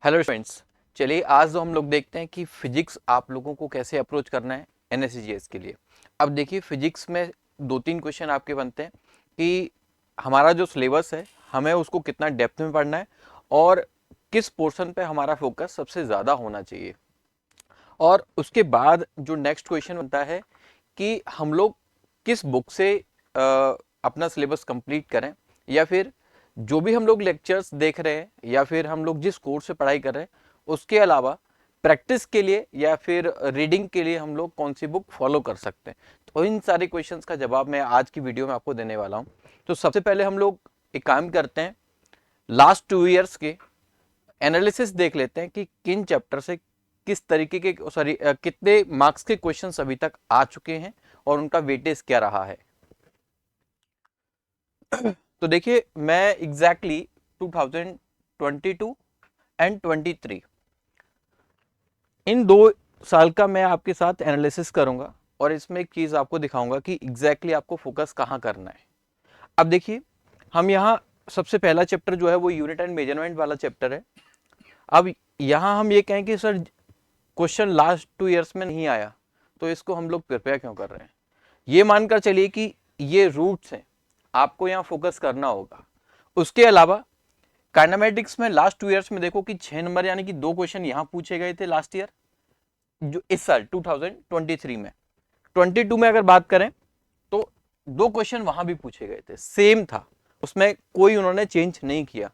Hello friends. चलिए आज जो हम लोग देखते हैं कि फिजिक्स आप लोगों को कैसे अप्रोच करना है एनएससीजीएस के लिए। अब देखिए फिजिक्स में दो तीन क्वेश्चन आपके बनते हैं कि हमारा जो सिलेबस है हमें उसको कितना डेप्थ में पढ़ना है और किस पोर्शन पे हमारा फोकस सबसे ज़्यादा होना चाहिए। और उसके बाद जो नेक्स्ट क्वेश्चन बनता है कि हम लोग किस बुक से अपना सिलेबस कंप्लीट करें, या फिर जो भी हम लोग लेक्चर्स देख रहे हैं या फिर हम लोग जिस कोर्स से पढ़ाई कर रहे हैं उसके अलावा प्रैक्टिस के लिए या फिर रीडिंग के लिए हम लोग कौन सी बुक फॉलो कर सकते हैं। तो इन सारे क्वेश्चंस का जवाब मैं आज की वीडियो में आपको देने वाला हूं। तो सबसे पहले हम लोग एक काम करते हैं, लास्ट 2 इयर्स के एनालिसिस देख लेते हैं कि किन चैप्टर से किस तरीके के कितने मार्क्स के क्वेश्चंस अभी तक आ चुके हैं और उनका वेटेज क्या रहा है। तो देखिए मैं एग्जैक्टली 2022 एंड 23 इन 2 साल का मैं आपके साथ एनालिसिस करूंगा और इसमें एक चीज आपको दिखाऊंगा कि एग्जैक्टली आपको फोकस कहां करना है। अब देखिए हम यहाँ सबसे पहला चैप्टर जो है वो यूनिट एंड मेजरमेंट वाला चैप्टर है। अब यहाँ हम ये कहें कि सर क्वेश्चन लास्ट 2 इयर्स में नहीं आया तो इसको हम लोग प्रिपेयर क्यों कर रहे हैं। ये मानकर चलिए कि ये रूट्स हैं, आपको यहाँ फोकस करना होगा। उसके अलावा काइनेमेटिक्स में लास्ट 2 इयर्स में देखो कि 6 नंबर यानी कि 2 क्वेश्चन यहाँ पूछे गए थे लास्ट ईयर, जो इस साल 2023 में। 22 में अगर बात करें तो 2 क्वेश्चन वहां भी पूछे गए थे, सेम था, उसमें कोई उन्होंने चेंज नहीं किया।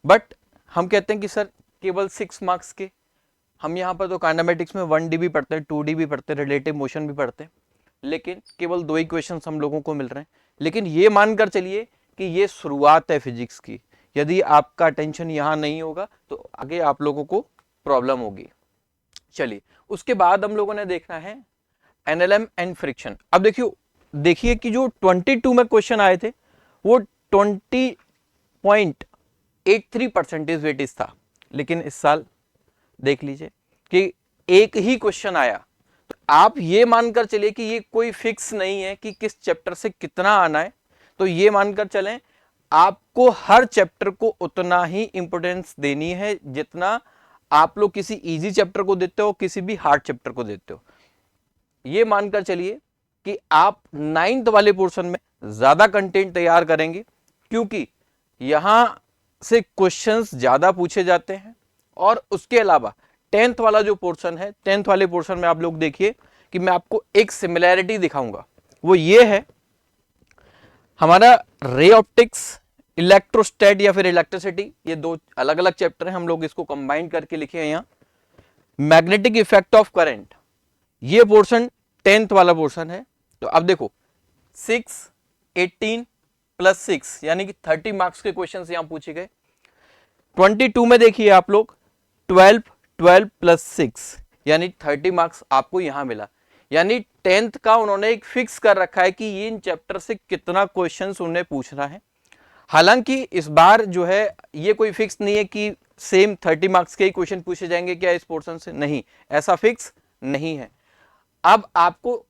बट हम कहते हैं कि सर केवल 6 मार्क्स के, हम यहाँ पर तो काइनेमेटिक्स में 1D भी पढ़ते हैं, 2D भी पढ़ते हैं, रिलेटिव मोशन भी पढ़ते हैं, लेकिन केवल 2 ही क्वेश्चन हम लोगों को मिल रहे हैं। लेकिन ये मानकर चलिए कि ये शुरुआत है फिजिक्स की। यदि आपका अटेंशन यहाँ नहीं होगा तो आगे आप लोगों को प्रॉब्लम होगी। चलिए उसके बाद हम लोगों ने देखना है एनएलएम एंड फ्रिक्शन। अब देखिए कि जो 22 में क्वेश्चन आए थे वो 20.83% वेटेज था, लेकिन इस साल देख लीजिए कि एक ही क्वेश्चन आया। तो आप ये मानकर चलिए कि ये कोई फिक्स नहीं है कि किस चैप्टर से कितना आना है। तो ये मानकर चलें आपको हर चैप्टर को उतना ही इंपोर्टेंस देनी है जितना आप लोग किसी इजी चैप्टर को देते हो, किसी भी हार्ड चैप्टर को देते हो। ये मानकर चलिए कि आप 9th वाले पोर्शन में ज्यादा कंटेंट तैयार करेंगे, क्योंकि यहां से क्वेश्चंस ज्यादा पूछे जाते हैं। और उसके अलावा 10th वाला जो पोर्शन है, 10th वाले पोर्शन में आप लोग देखिए कि मैं आपको एक सिमिलैरिटी दिखाऊंगा। वो ये है, हमारा रे ऑप्टिक्स, इलेक्ट्रोस्टैट या फिर इलेक्ट्रिसिटी, ये 2 अलग अलग चैप्टर हैं, हम लोग इसको कंबाइन करके लिखे हैं यहाँ। मैग्नेटिक इफेक्ट ऑफ करंट, ये पोर्शन 10th वाला पोर्शन है। तो अब देखो 6, 18 प्लस 6 यानी कि 30 मार्क्स के क्वेश्चन यहां पूछे गए। 22 में देखिए आप लोग 12 12 प्लस 6 यानी 30 मार्क्स आपको यहां मिला। यानी 10th का उन्होंने एक फिक्स कर रखा है कि ये इन चैप्टर से कितना क्वेश्चंस उन्हें पूछना है। हालांकि इस बार जो है ये कोई फिक्स नहीं है कि सेम 30 मार्क्स के ही क्वेश्चन पूछे जाएंगे क्या इस पोर्शन से, नहीं, ऐसा फिक्स नहीं है। अब आपको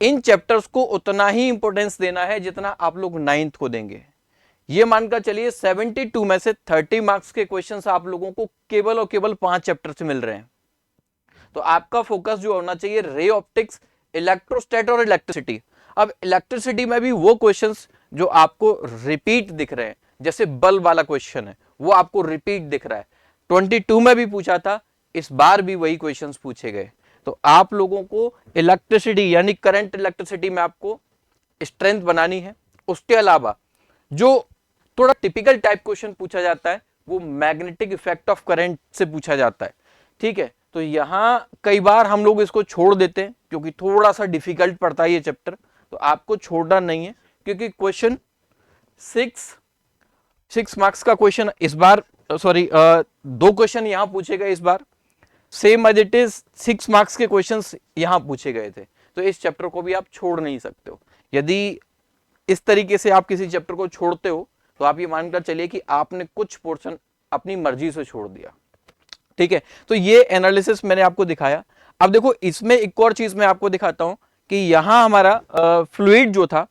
इन चैप्टर्स को उतना ही इंपॉर्टेंस देना है जितना आप लोग 9th को देंगे। ये मानकर चलिए 72 में से 30 मार्क्स के क्वेश्चंस आप लोगों को केवल और केवल 5 चैप्टर से मिल रहे हैं। तो आपका फोकस जो होना चाहिए रे ऑप्टिक्स, इलेक्ट्रोस्टैट और इलेक्ट्रिसिटी। अब इलेक्ट्रिसिटी में भी वो क्वेश्चंस जो आपको रिपीट दिख रहे हैं, जैसे बल्ब वाला क्वेश्चन है वो आपको रिपीट दिख रहा है, 22 में भी पूछा था, इस बार भी वही क्वेश्चंस पूछे गए। तो आप लोगों को इलेक्ट्रिसिटी यानी करंट इलेक्ट्रिसिटी में आपको स्ट्रेंथ बनानी है। उसके अलावा जो थोड़ा टिपिकल टाइप क्वेश्चन पूछा जाता है वो मैग्नेटिक इफेक्ट ऑफ करंट से पूछा जाता है, ठीक है। तो यहां कई बार हम लोग इसको छोड़ देते हैं क्योंकि थोड़ा सा डिफिकल्ट पड़ता है ये चैप्टर। तो आपको छोड़ना नहीं है क्योंकि क्वेश्चन 6 मार्क्स का क्वेश्चन इस बार, सॉरी 2 क्वेश्चन यहां पूछे गए इस बार, same as it is 6 marks के क्वेश्चंस यहां पूछे गए थे। तो इस चैप्टर को भी आप छोड़ नहीं सकते हो। यदि इस तरीके से आप किसी चैप्टर को छोड़ते हो तो आप ये मानकर चलिए कि आपने कुछ पोर्शन अपनी मर्जी से छोड़ दिया, ठीक है। तो ये एनालिसिस मैंने आपको दिखाया। अब देखो इसमें एक और चीज मैं आपको दिखाता हूं कि यहां हमारा फ्लूइड जो था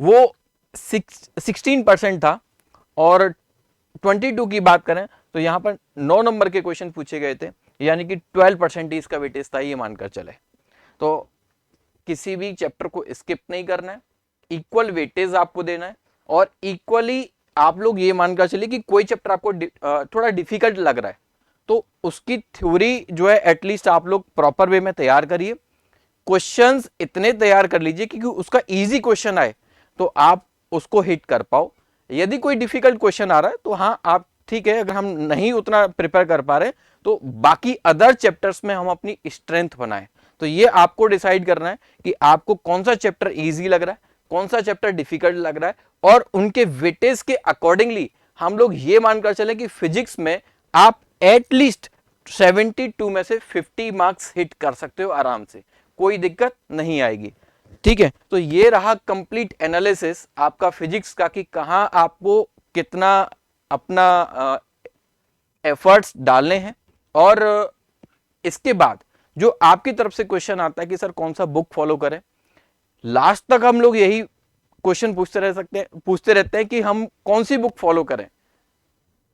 वो 16% था और 22 की बात करें तो यहाँ पर 9 नंबर के क्वेश्चन पूछे गए थे, यानी कि 12% ही इसका वेटेज था, ये मानकर चले। तो किसी भी चैप्टर को स्किप नहीं करना है, इक्वल वेटेज आपको देना है, और इक्वली आप लोग ये मानकर चलिए कि कोई चैप्टर आपको थोड़ा डिफिकल्ट लग रहा है तो उसकी थ्योरी जो है एटलीस्ट आप लोग प्रॉपर वे में तैयार करिए, क्वेश्चंस इतने तैयार कर लीजिए कि उसका इजी क्वेश्चन आए तो आप उसको हिट कर पाओ। यदि कोई डिफिकल्ट क्वेश्चन आ रहा है तो हाँ आप ठीक है, अगर हम नहीं उतना प्रिपेयर कर पा रहे तो बाकी अदर चैप्टर्स में हम अपनी स्ट्रेंथ बनाएं। तो ये आपको डिसाइड करना है कि आपको कौन सा चैप्टर इजी लग रहा है, कौन सा चैप्टर डिफिकल्ट लग रहा है, और उनके वेटेज के अकॉर्डिंगली हम लोग ये मानकर चले कि फिजिक्स में आप एटलीस्ट 72 में से 50 मार्क्स हिट कर सकते हो आराम से, कोई दिक्कत नहीं आएगी। ठीक है, तो ये रहा कंप्लीट एनालिसिस आपका फिजिक्स का कि कहां आपको कितना अपना एफर्ट्स डालने हैं। और इसके बाद जो आपकी तरफ से क्वेश्चन आता है कि सर कौन सा बुक फॉलो करें, लास्ट तक हम लोग यही क्वेश्चन पूछते रहते हैं कि हम कौन सी बुक फॉलो करें,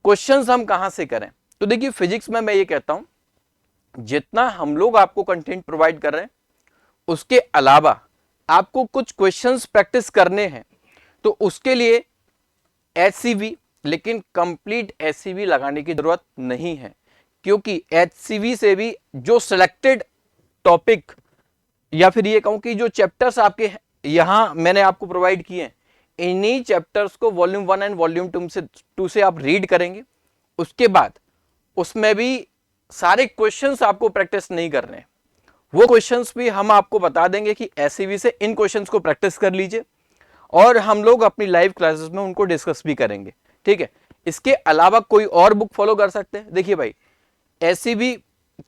क्वेश्चंस हम कहां से करें। तो देखिए फिजिक्स में मैं ये कहता हूं जितना हम लोग आपको कंटेंट प्रोवाइड कर रहे हैं उसके अलावा आपको कुछ क्वेश्चंस प्रैक्टिस करने हैं, तो उसके लिए एचसीवी, लेकिन कंप्लीट एचसीवी लगाने की जरूरत नहीं है, क्योंकि एचसीवी से भी जो सिलेक्टेड टॉपिक या फिर ये कहूं कि जो चैप्टर्स आपके यहां मैंने आपको प्रोवाइड किए हैं, इन्हीं चैप्टर्स को वॉल्यूम 1 एंड वॉल्यूम 2 से आप रीड करेंगे। उसके बाद उसमें भी सारे क्वेश्चंस आपको प्रैक्टिस नहीं करने, वो क्वेश्चंस भी हम आपको बता देंगे कि एचसीवी से इन क्वेश्चंस को प्रैक्टिस कर लीजिए, और हम लोग अपनी लाइव क्लासेस में उनको डिस्कस भी करेंगे। ठीक है, इसके अलावा कोई और बुक फॉलो कर सकते हैं। देखिए भाई, एचसीवी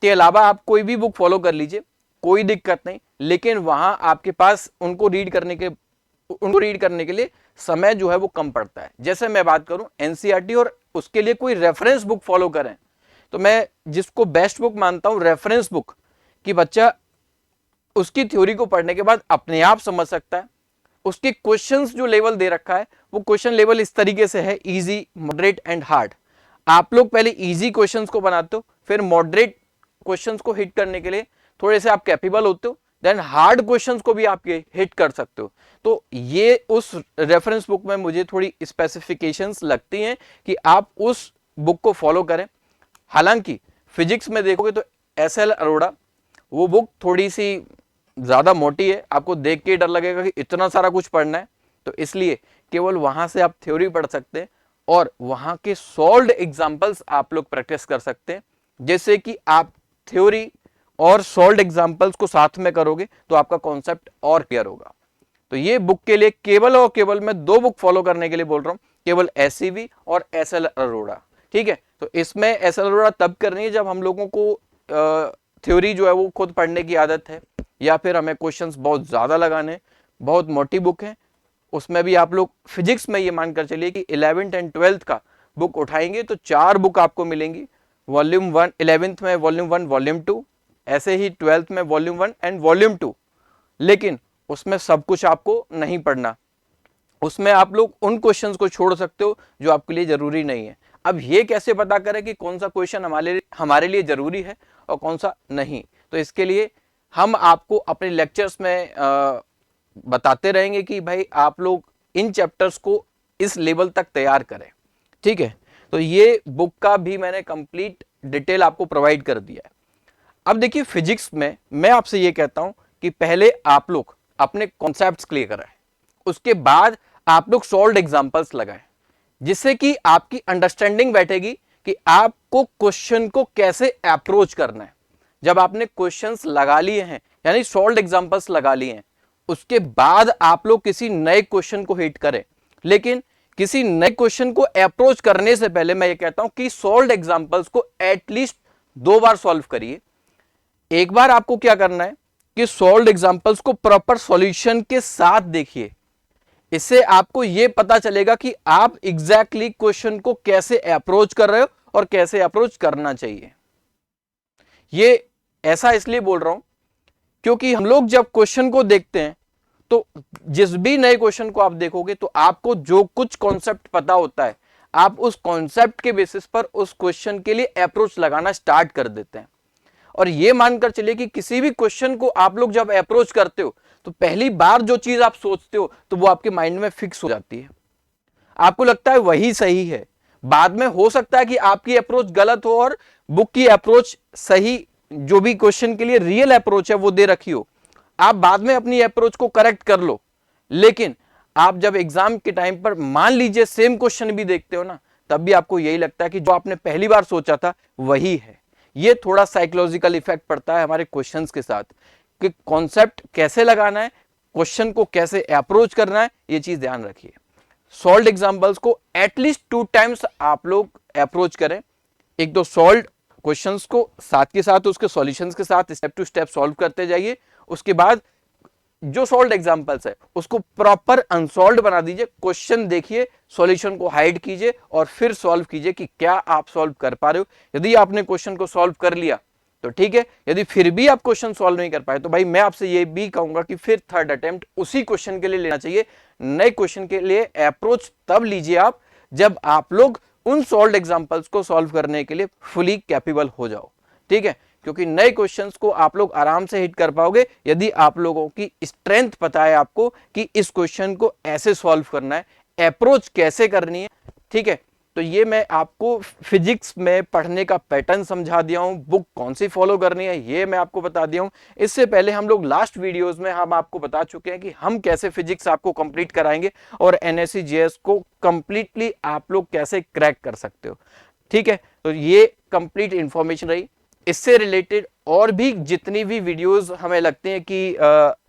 के अलावा आप कोई भी बुक फॉलो कर लीजिए, कोई दिक्कत नहीं, लेकिन वहां आपके पास उनको रीड करने के लिए समय जो है वो कम पड़ता है। जैसे मैं बात करूं एनसीईआरटी, और उसके लिए कोई रेफरेंस बुक फॉलो करें, तो मैं जिसको बेस्ट बुक मानता हूं रेफरेंस बुक, कि बच्चा उसकी थ्योरी को पढ़ने के बाद अपने आप समझ सकता है। उसके क्वेश्चंस जो लेवल दे रखा है वो क्वेश्चन लेवल इस तरीके से है, इजी, मॉडरेट एंड हार्ड। आप लोग पहले इजी क्वेश्चंस को बनाते हो, फिर मॉडरेट क्वेश्चंस को हिट करने के लिए थोड़े से आप कैपेबल होते हो, देन हार्ड क्वेश्चंस को भी आप हिट कर सकते हो। तो ये उस रेफरेंस बुक में मुझे थोड़ी स्पेसिफिकेशंस लगती हैं कि आप उस बुक को फॉलो करें। हालांकि फिजिक्स में देखोगे तो एसएल अरोड़ा वो बुक थोड़ी सी ज्यादा मोटी है, आपको देख के डर लगेगा कि इतना सारा कुछ पढ़ना है, तो इसलिए केवल वहां से आप थ्योरी पढ़ सकते हैं और वहां के सॉल्व्ड एग्जांपल्स आप लोग प्रैक्टिस कर सकते हैं। जैसे कि आप थ्योरी और सॉल्व्ड एग्जांपल्स को साथ में करोगे तो आपका कॉन्सेप्ट और क्लियर होगा। तो ये बुक के लिए केवल और केवल मैं 2 बुक फॉलो करने के लिए बोल रहा हूं, केवल एससीवी और एसएल अरोड़ा। ठीक है, तो इसमें एसएल अरोड़ा तब करनी है जब हम लोगों को थ्योरी जो है वो खुद पढ़ने की आदत है, या फिर हमें क्वेश्चंस बहुत ज्यादा लगाने, बहुत मोटी बुक है। उसमें भी आप लोग फिजिक्स में ये मानकर चलिए कि 11th एंड 12th का बुक उठाएंगे तो 4 बुक आपको मिलेंगी, वॉल्यूम 1 11th में वॉल्यूम 1 वॉल्यूम 2, ऐसे ही 12th में वॉल्यूम 1 एंड वॉल्यूम 2। लेकिन उसमें सब कुछ आपको नहीं पढ़ना, उसमें आप लोग उन क्वेश्चंस को छोड़ सकते हो जो आपके लिए जरूरी नहीं है। अब ये कैसे पता करें कि कौन सा क्वेश्चन हमारे लिए जरूरी है और कौन सा नहीं, तो इसके लिए हम आपको अपने लेक्चर्स में बताते रहेंगे कि भाई आप लोग इन चैप्टर्स को इस लेवल तक तैयार करें। ठीक है, तो ये बुक का भी मैंने कंप्लीट डिटेल आपको प्रोवाइड कर दिया है। अब देखिए फिजिक्स में मैं आपसे ये कहता हूं कि पहले आप लोग अपने कॉन्सेप्ट्स क्लियर कराएं, उसके बाद आप लोग सॉल्व्ड एग्जांपल्स लगाएं, जिससे कि आपकी अंडरस्टैंडिंग बैठेगी कि आपको क्वेश्चन को कैसे अप्रोच करना है। जब आपने क्वेश्चंस लगा लिए हैं, यानी सॉल्व्ड एग्जांपल्स लगा लिए हैं, उसके बाद आप लोग किसी नए क्वेश्चन को हिट करें। लेकिन किसी नए क्वेश्चन को अप्रोच करने से पहले मैं ये कहता हूं कि सॉल्व्ड एग्जांपल्स को एटलीस्ट 2 बार सॉल्व करिए। एक बार आपको क्या करना है कि सॉल्व्ड एग्जांपल्स को प्रॉपर सॉल्यूशन के साथ देखिए, इससे आपको यह पता चलेगा कि आप एग्जैक्टली क्वेश्चन को कैसे अप्रोच कर रहे हो और कैसे अप्रोच करना चाहिए। ये ऐसा इसलिए बोल रहा हूं क्योंकि हम लोग जब क्वेश्चन को देखते हैं तो जिस भी नए क्वेश्चन को आप देखोगे तो आपको जो कुछ कॉन्सेप्ट पता होता है आप उस कॉन्सेप्ट के बेसिस पर उस क्वेश्चन के लिए अप्रोच लगाना स्टार्ट कर देते हैं। और ये मानकर चलिए कि किसी भी क्वेश्चन को आप लोग जब अप्रोच करते हो तो पहली बार जो चीज आप सोचते हो तो वो आपके माइंड में फिक्स हो जाती है, आपको लगता है वही सही है। बाद में हो सकता है कि आपकी अप्रोच गलत हो और बुक की अप्रोच सही, जो भी क्वेश्चन के लिए रियल अप्रोच है वो दे रखी हो, आप बाद में अपनी अप्रोच को करेक्ट कर लो। लेकिन आप जब एग्जाम के टाइम पर मान लीजिए सेम क्वेश्चन भी देखते हो ना, तब भी आपको यही लगता है कि जो आपने पहली बार सोचा था वही है। ये थोड़ा साइकोलॉजिकल इफेक्ट पड़ता है हमारे क्वेश्चंस के साथ कि कॉन्सेप्ट कैसे लगाना है, क्वेश्चन को कैसे अप्रोच करना है, ये चीज ध्यान रखिए। सॉल्व एग्जांपल्स को एटलीस्ट 2 टाइम्स आप लोग अप्रोच करें। एक दो सॉल्व क्वेश्चंस को साथ के साथ उसके सॉल्यूशंस के साथ स्टेप टू स्टेप सॉल्व करते जाइए। उसके बाद जो सॉल्व एग्जांपल्स है उसको प्रॉपर अनसॉल्व बना दीजिए, क्वेश्चन देखिए, सॉल्यूशन को हाइड कीजिए और फिर सॉल्व कीजिए कि क्या आप सॉल्व कर पा रहे हो। यदि आपने क्वेश्चन को सॉल्व कर लिया तो ठीक है, यदि फिर भी आप क्वेश्चन सॉल्व नहीं कर पाए तो भाई मैं आपसे ये भी कहूंगा कि फिर थर्ड अटेम्प्ट उसी क्वेश्चन के लिए लेना चाहिए। नए क्वेश्चन के लिए अप्रोच तब लीजिए आप जब आप लोग उन सॉल्व एग्जांपल्स को सॉल्व करने के लिए फुली कैपेबल हो जाओ, ठीक है। क्योंकि नए क्वेश्चंस को आप लोग आराम से हिट कर पाओगे यदि आप लोगों की स्ट्रेंथ पता है आपको कि इस क्वेश्चन को ऐसे सॉल्व करना है, अप्रोच कैसे करनी है, ठीक है। तो ये मैं आपको फिजिक्स में पढ़ने का पैटर्न समझा दिया हूं, बुक कौन सी फॉलो करनी है ये मैं आपको बता दिया हूं। इससे पहले हम लोग लास्ट वीडियोस में हम आपको बता चुके हैं कि हम कैसे फिजिक्स आपको कंप्लीट कराएंगे और एनएससी जीएस को कंप्लीटली आप लोग कैसे क्रैक कर सकते हो, ठीक है। तो ये कंप्लीट इंफॉर्मेशन रही। इससे रिलेटेड और भी जितनी भी वीडियोस हमें लगते हैं कि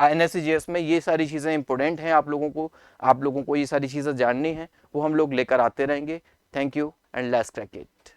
एनएससीजीएस में ये सारी चीजें इंपॉर्टेंट हैं, आप लोगों को ये सारी चीजें जाननी है, वो हम लोग लेकर आते रहेंगे। Thank you and let's crack it.